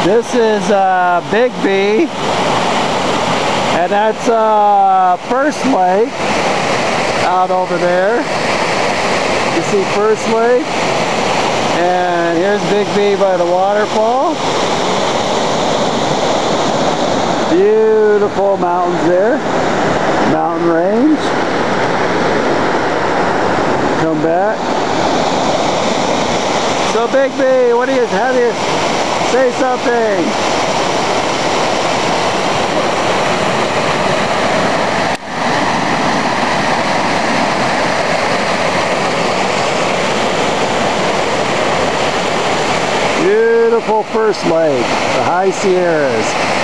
This is Big B, and that's First Lake out over there. You see First Lake, and here's Big B by the waterfall. Beautiful mountains there, mountain range. Come back. So Big B, what do you have? You say something. Beautiful First Lake, the High Sierras.